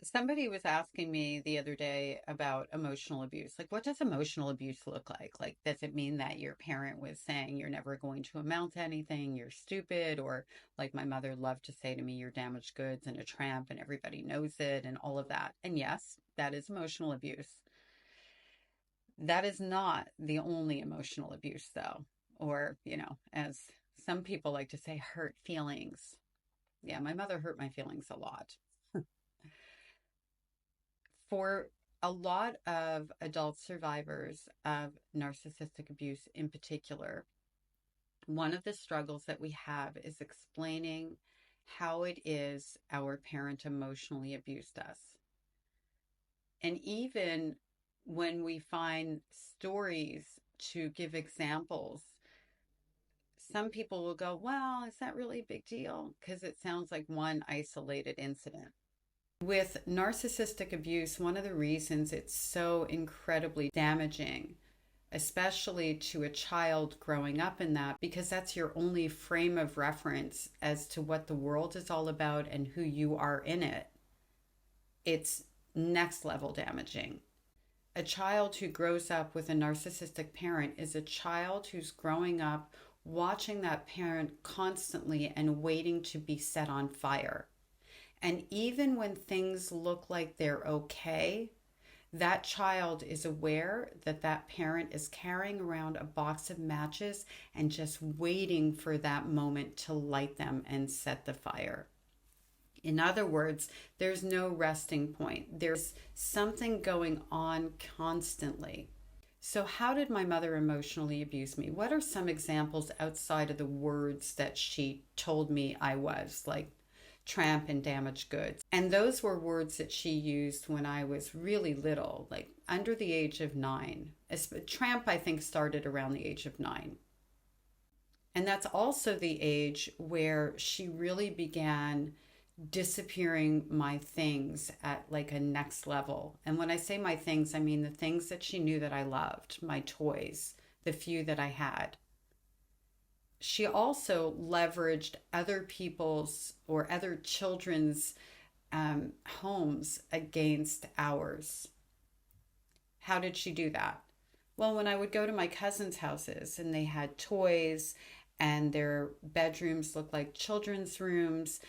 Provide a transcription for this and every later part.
Somebody was asking me the other day about emotional abuse. Like, what does emotional abuse look like? Like, does it mean that your parent was saying you're never going to amount to anything, you're stupid, or like my mother loved to say to me, you're damaged goods and a tramp and everybody knows it and all of that. And yes, that is emotional abuse. That is not the only emotional abuse, though, or, as some people like to say, hurt feelings. Yeah, my mother hurt my feelings a lot. For a lot of adult survivors of narcissistic abuse in particular, one of the struggles that we have is explaining how it is our parent emotionally abused us. And even when we find stories to give examples, some people will go, well, is that really a big deal? Because it sounds like one isolated incident. With narcissistic abuse, one of the reasons it's so incredibly damaging, especially to a child growing up in that, because that's your only frame of reference as to what the world is all about and who you are in it, it's next level damaging. A child who grows up with a narcissistic parent is a child who's growing up watching that parent constantly and waiting to be set on fire. And even when things look like they're okay, that child is aware that that parent is carrying around a box of matches and just waiting for that moment to light them and set the fire. In other words, there's no resting point. There's something going on constantly. So, how did my mother emotionally abuse me? What are some examples outside of the words that she told me I was, like tramp and damaged goods? And those were words that she used when I was really little, like under the age of 9. Tramp, I think, started around the age of 9. And that's also the age where she really began disappearing my things at like a next level. And when I say my things, I mean the things that she knew that I loved, my toys, the few that I had. She also leveraged other people's or other children's homes against ours. How did she do that? Well, when I would go to my cousins' houses and they had toys and their bedrooms looked like children's rooms,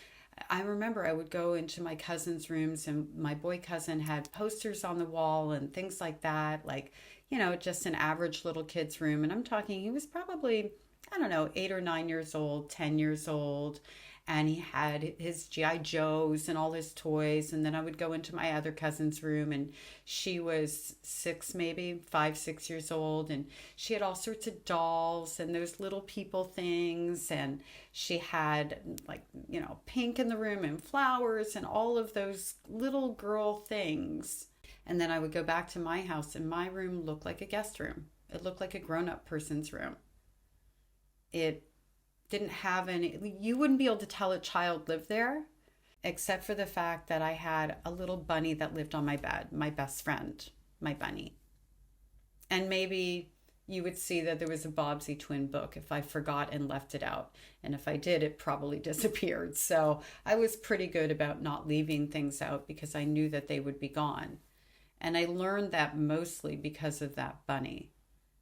I remember I would go into my cousin's rooms and my boy cousin had posters on the wall and things like that, like, just an average little kid's room. And I'm talking, he was probably, I don't know, 8 or 9 years old, 10 years old. And he had his G.I. Joes and all his toys. And then I would go into my other cousin's room and she was 6, maybe 5, 6 years old. And she had all sorts of dolls and those little people things. And she had like, pink in the room and flowers and all of those little girl things. And then I would go back to my house and my room looked like a guest room. It looked like a grown up person's room. It didn't have any, you wouldn't be able to tell a child lived there, except for the fact that I had a little bunny that lived on my bed, my best friend, my bunny. And maybe you would see that there was a Bobbsey twin book if I forgot and left it out. And if I did, it probably disappeared. So I was pretty good about not leaving things out because I knew that they would be gone. And I learned that mostly because of that bunny.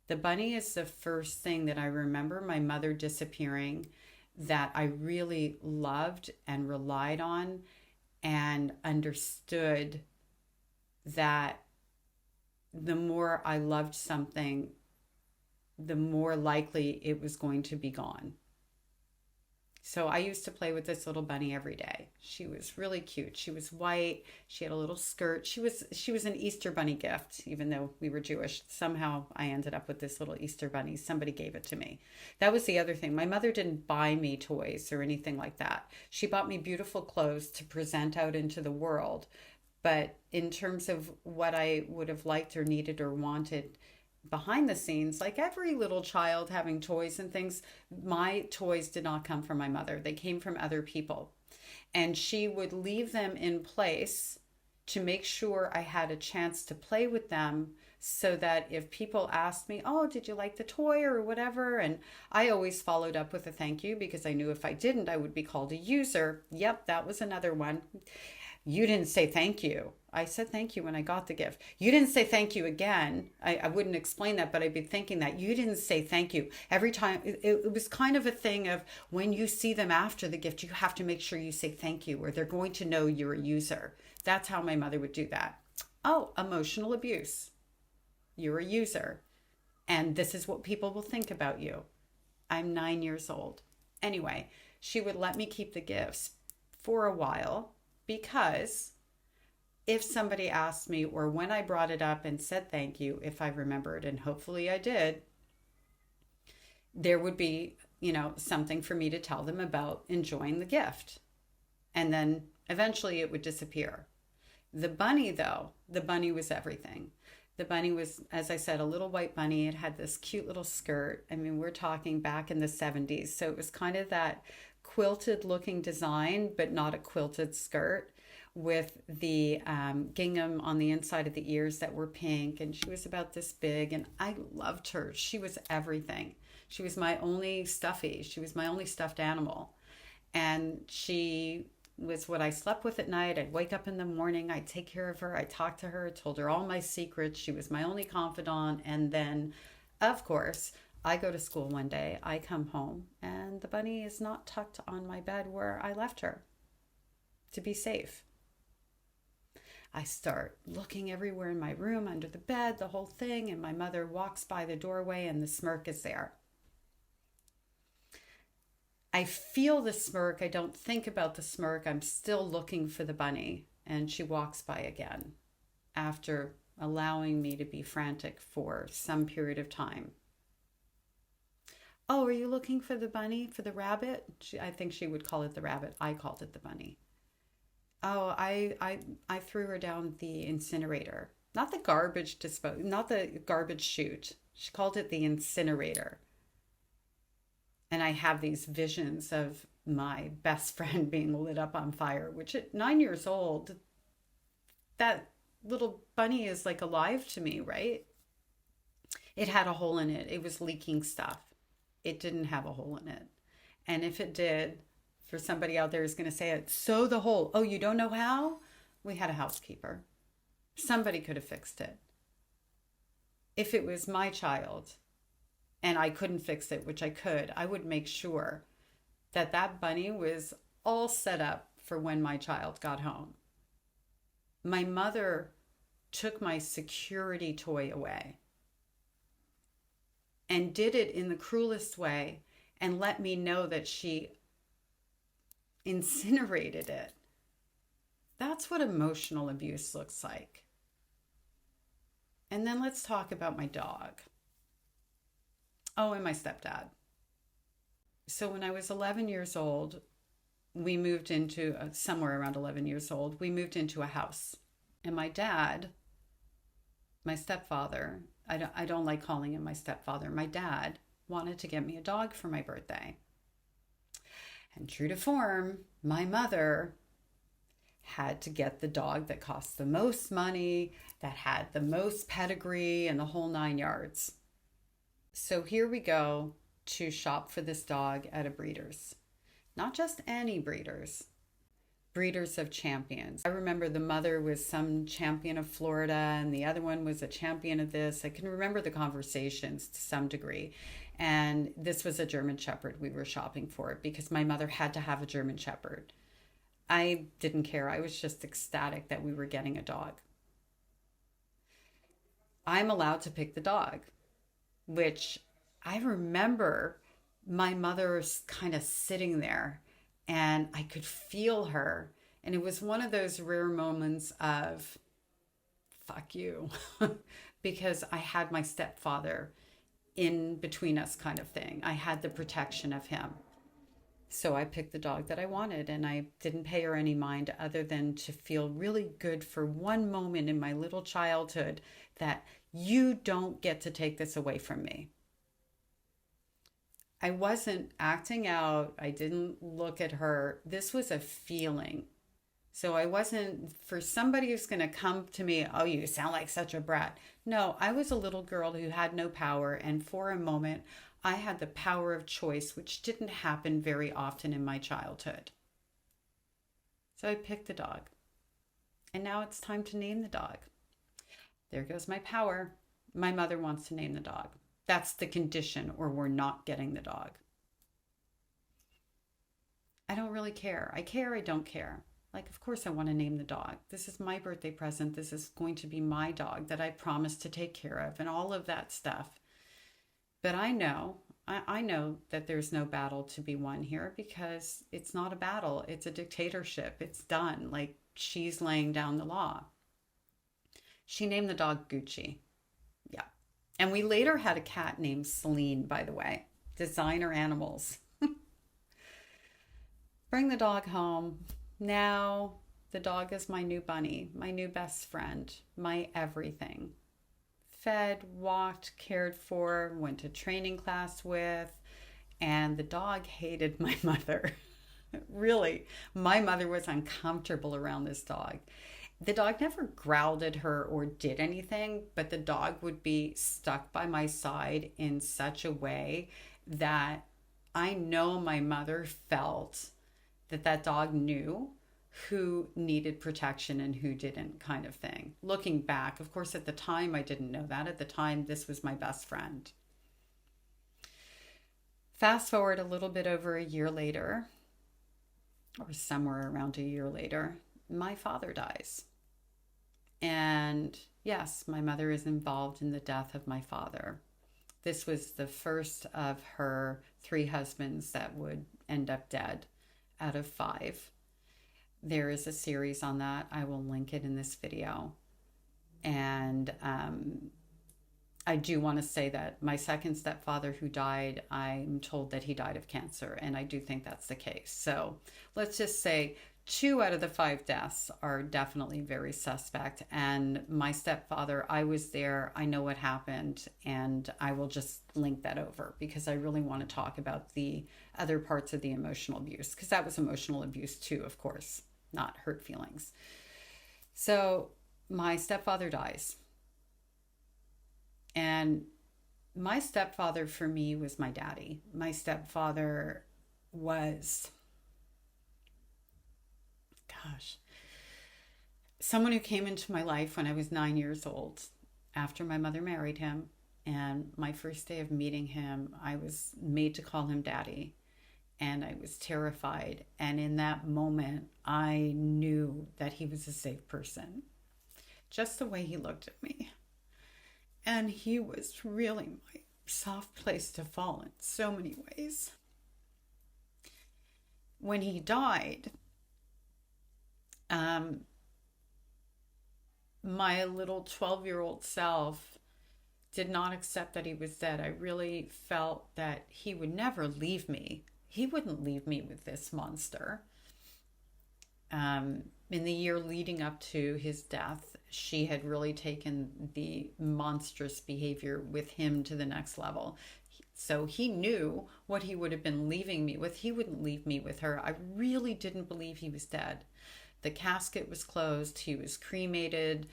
The bunny is the first thing that I remember my mother disappearing that I really loved and relied on and understood that the more I loved something, the more likely it was going to be gone. So I used to play with this little bunny every day. She was really cute. She was white. She had a little skirt. She was an Easter bunny gift, even though we were Jewish. Somehow I ended up with this little Easter bunny. Somebody gave it to me. That was the other thing. My mother didn't buy me toys or anything like that. She bought me beautiful clothes to present out into the world. But in terms of what I would have liked or needed or wanted, behind the scenes, like every little child having toys and things, my toys did not come from my mother. They came from other people. And she would leave them in place to make sure I had a chance to play with them so that if people asked me, oh, did you like the toy or whatever? And I always followed up with a thank you because I knew if I didn't, I would be called a user. Yep, that was another one. You didn't say thank you. I said thank you when I got the gift. You didn't say thank you again. I wouldn't explain that, but I'd be thinking that you didn't say thank you. Every time, it was kind of a thing of when you see them after the gift, you have to make sure you say thank you, or they're going to know you're a user. That's how my mother would do that. Oh, emotional abuse. You're a user. And this is what people will think about you. I'm 9 years old. Anyway, she would let me keep the gifts for a while because if somebody asked me, or when I brought it up and said thank you, if I remembered, and hopefully I did, there would be, something for me to tell them about enjoying the gift. And then eventually it would disappear. The bunny, though, the bunny was everything. The bunny was, as I said, a little white bunny. It had this cute little skirt. I mean, we're talking back in the 70s. So it was kind of that quilted looking design, but not a quilted skirt, with the gingham on the inside of the ears that were pink. And she was about this big, and I loved her. She was everything. She was my only stuffy. She was my only stuffed animal. And she was what I slept with at night. I'd wake up in the morning, I'd take care of her, I'd talk to her, told her all my secrets. She was my only confidant. And then, of course, I go to school one day, I come home, and the bunny is not tucked on my bed where I left her to be safe. I start looking everywhere in my room, under the bed, the whole thing, and my mother walks by the doorway and the smirk is there. I feel the smirk. I don't think about the smirk. I'm still looking for the bunny. And she walks by again after allowing me to be frantic for some period of time. Oh, are you looking for the bunny, for the rabbit? I think she would call it the rabbit. I called it the bunny. Oh, I threw her down the incinerator. Not the not the garbage chute. She called it the incinerator. And I have these visions of my best friend being lit up on fire, which at 9 years old, that little bunny is like alive to me, right? It had a hole in it. It was leaking stuff. It didn't have a hole in it. And if it did, for somebody out there who's going to say it, sew the hole. Oh, you don't know how? We had a housekeeper. Somebody could have fixed it. If it was my child, and I couldn't fix it, which I could, I would make sure that that bunny was all set up for when my child got home. My mother took my security toy away and did it in the cruelest way and let me know that she incinerated it. That's what emotional abuse looks like. And then let's talk about my dog. Oh, and my stepdad. So when I was 11 years old, we moved into, somewhere around 11 years old, we moved into a house. And my dad, my stepfather, I don't like calling him my stepfather, my dad wanted to get me a dog for my birthday. And true to form, my mother had to get the dog that cost the most money, that had the most pedigree, and the whole 9 yards. So here we go to shop for this dog at a breeder's. Not just any breeders, breeders of champions. I remember the mother was some champion of Florida and the other one was a champion of this. I can remember the conversations to some degree. And this was a German Shepherd we were shopping for because my mother had to have a German Shepherd. I didn't care. I was just ecstatic that we were getting a dog. I'm allowed to pick the dog, which I remember my mother kind of sitting there and I could feel her. And it was one of those rare moments of, fuck you, because I had my stepfather in between us kind of thing. I had the protection of him. So I picked the dog that I wanted and I didn't pay her any mind other than to feel really good for one moment in my little childhood that you don't get to take this away from me. I wasn't acting out. I didn't look at her. This was a feeling. So I wasn't, for somebody who's going to come to me, oh, you sound like such a brat. No, I was a little girl who had no power. And for a moment, I had the power of choice, which didn't happen very often in my childhood. So I picked the dog. And now it's time to name the dog. There goes my power. My mother wants to name the dog. That's the condition, or we're not getting the dog. I don't really care. I care, I don't care. Like, of course, I want to name the dog. This is my birthday present. This is going to be my dog that I promised to take care of, and all of that stuff. But I know that there's no battle to be won here, because it's not a battle. It's a dictatorship. It's done. Like, she's laying down the law. She named the dog Gucci. Yeah. And we later had a cat named Celine, by the way. Designer animals. Bring the dog home. Now the dog is my new bunny, my new best friend, my everything. Fed, walked, cared for, went to training class with, and the dog hated my mother. Really, my mother was uncomfortable around this dog. The dog never growled at her or did anything, but the dog would be stuck by my side in such a way that I know my mother felt that that dog knew who needed protection and who didn't, kind of thing. Looking back, of course, at the time, I didn't know that. At the time, this was my best friend. Fast forward a little bit over a year later, or somewhere around a year later, my father dies. And yes, my mother is involved in the death of my father. This was the first of her 3 husbands that would end up dead out of 5. There is a series on that. I will link it in this video. And I do want to say that my second stepfather who died, I'm told that he died of cancer, and I do think that's the case. So let's just say 2 out of the 5 deaths are definitely very suspect. And my stepfather, I was there, I know what happened, and I will just link that over because I really want to talk about the other parts of the emotional abuse, because that was emotional abuse too, of course, not hurt feelings. So my stepfather dies. And my stepfather for me was my daddy. My stepfather was, someone who came into my life when I was 9 years old after my mother married him. And my first day of meeting him, I was made to call him daddy. And I was terrified. And in that moment, I knew that he was a safe person. Just the way he looked at me. And he was really my soft place to fall in so many ways. When he died, my little 12-year-old self did not accept that he was dead. I really felt that he would never leave me. He wouldn't leave me with this monster. In the year leading up to his death, she had really taken the monstrous behavior with him to the next level. So he knew what he would have been leaving me with. He wouldn't leave me with her. I really didn't believe he was dead. The casket was closed. He was cremated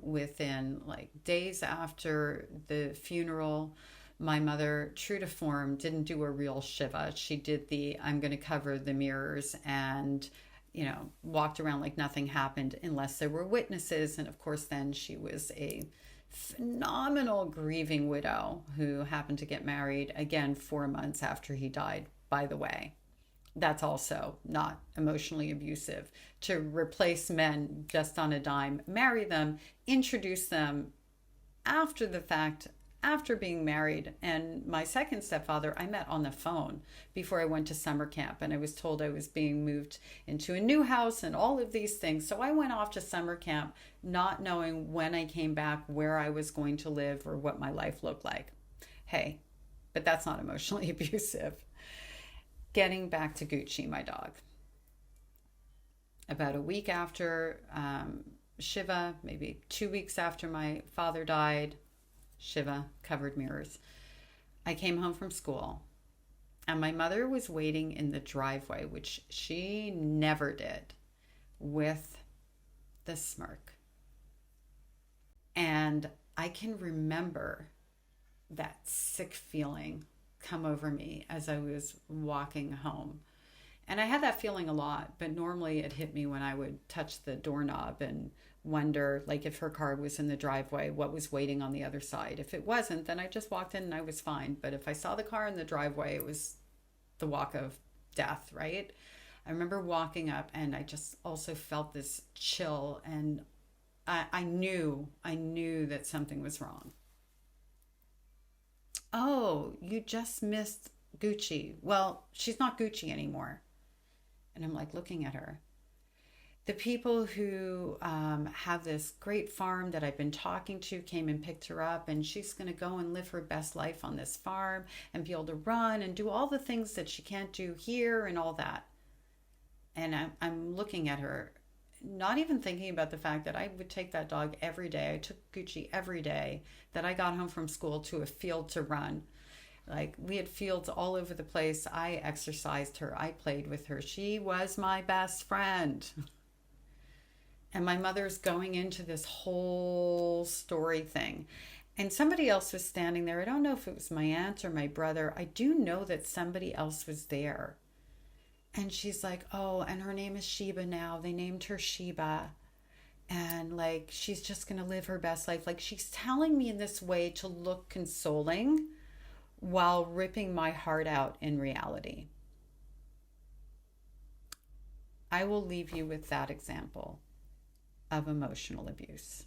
within like days after the funeral. My mother, true to form, didn't do a real Shiva. She did the, I'm going to cover the mirrors, and, you know, walked around like nothing happened unless there were witnesses. And of course, then she was a phenomenal grieving widow who happened to get married again 4 months after he died, by the way. That's also not emotionally abusive. To replace men just on a dime, marry them, introduce them after the fact, after being married. And my second stepfather, I met on the phone before I went to summer camp, and I was told I was being moved into a new house and all of these things. So I went off to summer camp not knowing when I came back where I was going to live or what my life looked like. Hey, but that's not emotionally abusive. Getting back to Gucci, my dog. About a week after Shiva, maybe 2 weeks after my father died, Shiva, covered mirrors, I came home from school, and my mother was waiting in the driveway, which she never did, with the smirk. And I can remember that sick feeling come over me as I was walking home. And I had that feeling a lot, but normally it hit me when I would touch the doorknob and wonder, like, if her car was in the driveway, what was waiting on the other side. If it wasn't, then I just walked in and I was fine. But if I saw the car in the driveway, it was the walk of death, right? I remember walking up and I just also felt this chill, and I knew that something was wrong. Oh, you just missed Gucci. Well, she's not Gucci anymore. And I'm like looking at her. The people who have this great farm that I've been talking to came and picked her up, and she's going to go and live her best life on this farm and be able to run and do all the things that she can't do here and all that. And I'm looking at her, not even thinking about the fact that I would take that dog every day. I took Gucci every day that I got home from school to a field to run. Like, we had fields all over the place. I exercised her. I played with her. She was my best friend. And my mother's going into this whole story thing. And somebody else was standing there. I don't know if it was my aunt or my brother. I do know that somebody else was there. And she's like, oh, and her name is Sheba now. They named her Sheba. And like, she's just going to live her best life. Like, she's telling me in this way to look consoling while ripping my heart out in reality. I will leave you with that example of emotional abuse.